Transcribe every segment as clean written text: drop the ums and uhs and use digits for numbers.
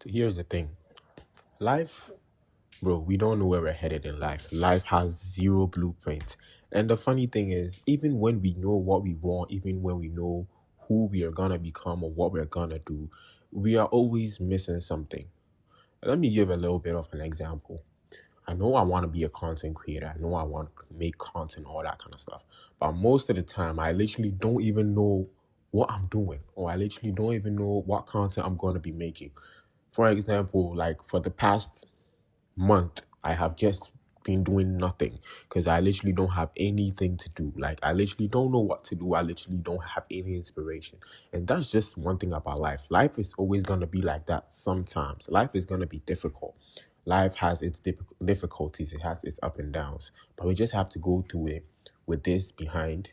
Here's the thing. Life, bro, we don't know where we're headed in life. Life has zero blueprint. And the funny thing is, even when we know what we want, even when we know who we are gonna become or what we're gonna do, we are always missing something. Let me give a little bit of an example. I know I want to be a content creator. I know I want to make content, all that kind of stuff. But most of the time, I literally don't even know what I'm doing, or I literally don't even know what content I'm going to be making. For example, like for the past month, I have just been doing nothing because I literally don't have anything to do. Like, I literally don't know what to do. I literally don't have any inspiration. And that's just one thing about life. Life is always going to be like that sometimes. Life is going to be difficult. Life has its difficulties, it has its up and downs. But we just have to go through it with this behind.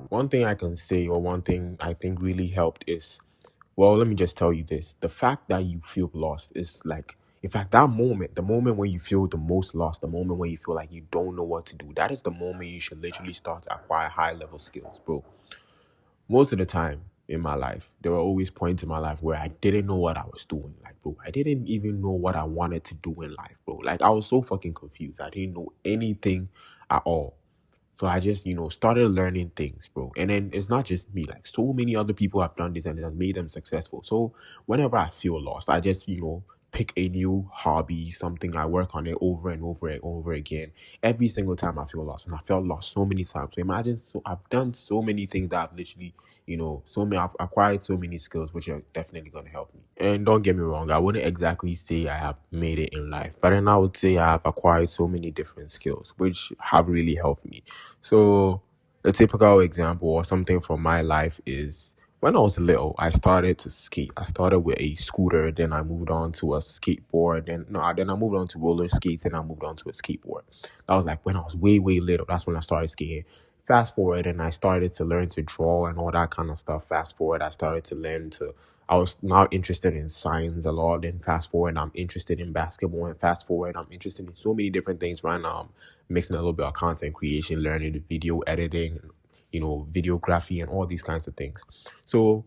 One thing I can say, or one thing I think really helped is, well, let me just tell you this. The fact that you feel lost is like, in fact, that moment, the moment when you feel the most lost, the moment when you feel like you don't know what to do, that is the moment you should literally start to acquire high level skills, bro. Most of the time in my life, there were always points in my life where I didn't know what I was doing. Like, bro, I didn't even know what I wanted to do in life, bro. Like, I was so fucking confused. I didn't know anything at all. So I just, started learning things, bro. And then it's not just me, like so many other people have done this and it has made them successful. So whenever I feel lost, I just, pick a new hobby, something I work on it over and over and over again. Every single time I feel lost. And I felt lost so many times. So imagine, so I've done so many things that I've literally, I've acquired so many skills which are definitely going to help me. And don't get me wrong, I wouldn't exactly say I have made it in life, but then I would say I have acquired so many different skills which have really helped me. So, a typical example or something from my life is when I was little, I started to skate. I started with a scooter, then I moved on to a skateboard, then I moved on to roller skates, and I moved on to a skateboard. That was like when I was way, way little. That's when I started skating. Fast forward, and I started to learn to draw and all that kind of stuff. Fast forward, I started to learn to. I was now interested in science a lot. Then fast forward, I'm interested in basketball. And fast forward, I'm interested in so many different things right now. I'm mixing a little bit of content creation, learning the video editing, videography, and all these kinds of things. So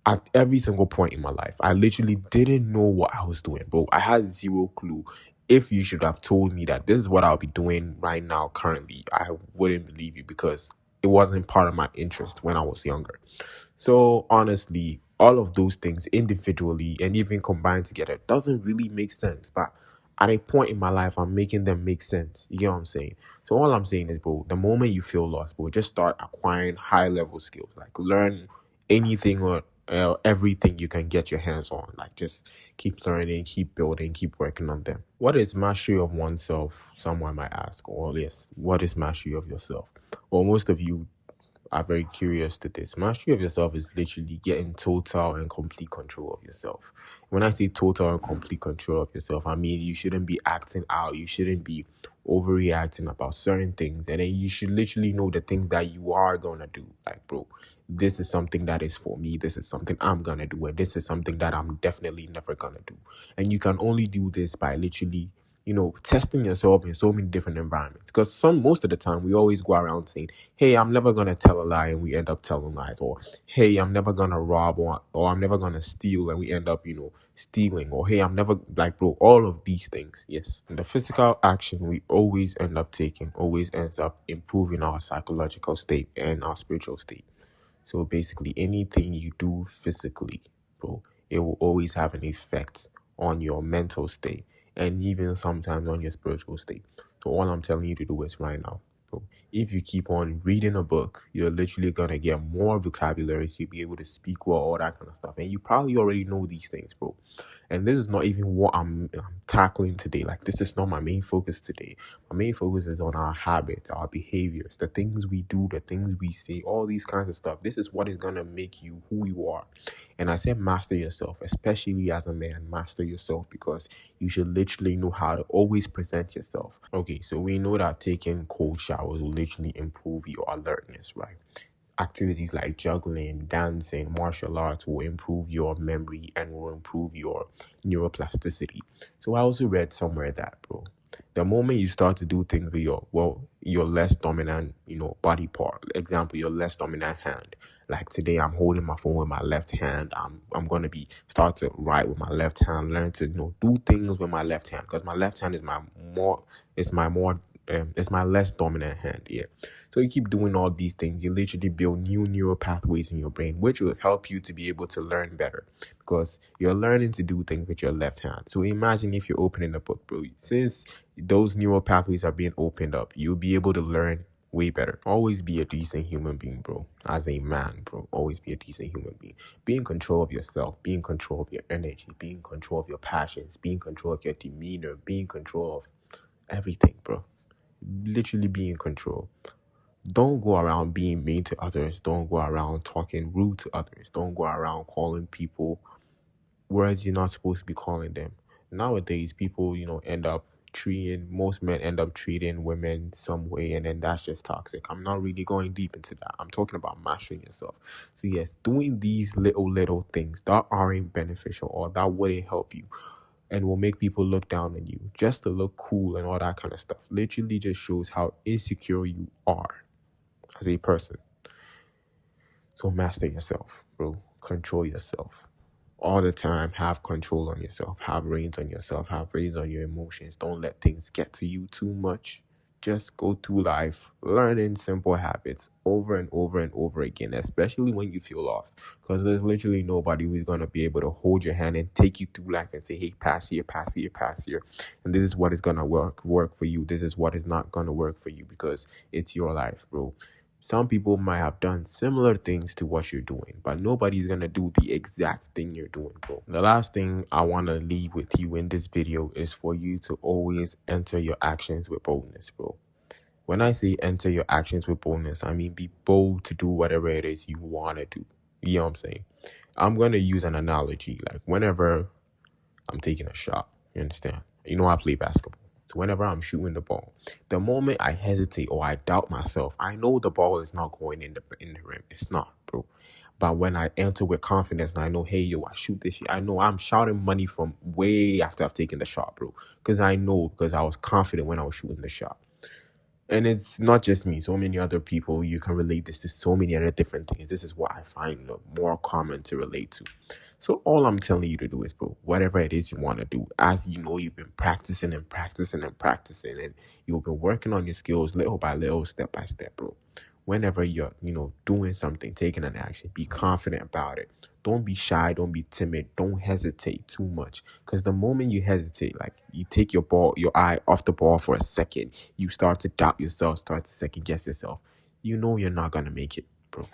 at every single point in my life, I literally didn't know what I was doing, bro. I had zero clue. If you should have told me that this is what I'll be doing right now, currently, I wouldn't believe you because it wasn't part of my interest when I was younger. So honestly, all of those things individually and even combined together doesn't really make sense. But at a point in my life, I'm making them make sense. You get what I'm saying? So all I'm saying is, bro, the moment you feel lost, bro, just start acquiring high level skills. Like learn anything or everything you can get your hands on. Like just keep learning, keep building, keep working on them. What is mastery of oneself? Someone might ask. Or yes, what is mastery of yourself? Well, most of you are very curious to this. Mastery of yourself is literally getting total and complete control of yourself. When I say total and complete control of yourself, I mean you shouldn't be acting out. You shouldn't be overreacting about certain things. And then you should literally know the things that you are going to do. Like, bro, this is something that is for me. This is something I'm going to do. And this is something that I'm definitely never going to do. And you can only do this by literally testing yourself in so many different environments. Because most of the time we always go around saying, hey, I'm never gonna tell a lie, and we end up telling lies, or hey, I'm never gonna rob, or I'm never gonna steal, and we end up, stealing, or hey, I'm never, like, bro, all of these things. Yes, the physical action we always end up taking always ends up improving our psychological state and our spiritual state. So basically, anything you do physically, bro, it will always have an effect on your mental state and even sometimes on your spiritual state. So all I'm telling you to do is right now, bro, if you keep on reading a book, you're literally gonna get more vocabulary, so you'll be able to speak well, all that kind of stuff. And you probably already know these things, bro. And this is not even what I'm tackling today. Like, this is not my main focus today. My main focus is on our habits, our behaviors, the things we do, the things we say, all these kinds of stuff. This is what is going to make you who you are. And I said master yourself, especially as a man, master yourself, because you should literally know how to always present yourself. Okay, so we know that taking cold showers will literally improve your alertness, right? Activities like juggling, dancing, martial arts will improve your memory and will improve your neuroplasticity. So I also read somewhere that, bro, the moment you start to do things with your less dominant, body part, example, your less dominant hand, Like today, I'm holding my phone with my left hand. I'm gonna be start to write with my left hand, learn to do things with my left hand, because my left hand is my less dominant hand. Yeah. So you keep doing all these things, you literally build new neural pathways in your brain, which will help you to be able to learn better, because you're learning to do things with your left hand. So imagine if you're opening a book, bro. Since those neural pathways are being opened up, you'll be able to learn way better. Always be a decent human being, bro. As a man, bro, always be a decent human being. Be in control of yourself. Be in control of your energy. Be in control of your passions. Be in control of your demeanor. Be in control of everything, bro. Literally be in control. Don't go around being mean to others. Don't go around talking rude to others. Don't go around calling people words you're not supposed to be calling them. Nowadays, people, most men end up treating women some way, and then that's just toxic. I'm not really going deep into that. I'm talking about mastering yourself. So yes, doing these little things that aren't beneficial or that wouldn't help you and will make people look down on you just to look cool and all that kind of stuff literally just shows how insecure you are as a person. So master yourself, bro. Control yourself. All the time, have control on yourself. Have reins on yourself. Have reins on your emotions. Don't let things get to you too much. Just go through life, learning simple habits over and over and over again, especially when you feel lost. Because there's literally nobody who's going to be able to hold your hand and take you through life and say, hey, pass here, pass here, pass here. And this is what is going to work for you. This is what is not going to work for you, because it's your life, bro. Some people might have done similar things to what you're doing, but nobody's going to do the exact thing you're doing, bro. The last thing I want to leave with you in this video is for you to always enter your actions with boldness, bro. When I say enter your actions with boldness, I mean be bold to do whatever it is you want to do. You know what I'm saying? I'm going to use an analogy. Like whenever I'm taking a shot, you understand? I play basketball. So whenever I'm shooting the ball, the moment I hesitate or I doubt myself, I know the ball is not going in the rim. It's not, bro. But when I enter with confidence and I know, hey, yo, I shoot this shit, I know I'm shouting money from way after I've taken the shot, bro. Because I was confident when I was shooting the shot. And it's not just me. So many other people, you can relate this to so many other different things. This is what I find more common to relate to. So all I'm telling you to do is, bro, whatever it is you want to do, as you know, you've been practicing and practicing and practicing, and you've been working on your skills little by little, step by step, bro. Whenever you're, doing something, taking an action, be confident about it. Don't be shy. Don't be timid. Don't hesitate too much. Because the moment you hesitate, like you take your eye off the ball for a second, you start to doubt yourself, start to second guess yourself. You know you're not going to make it, bro.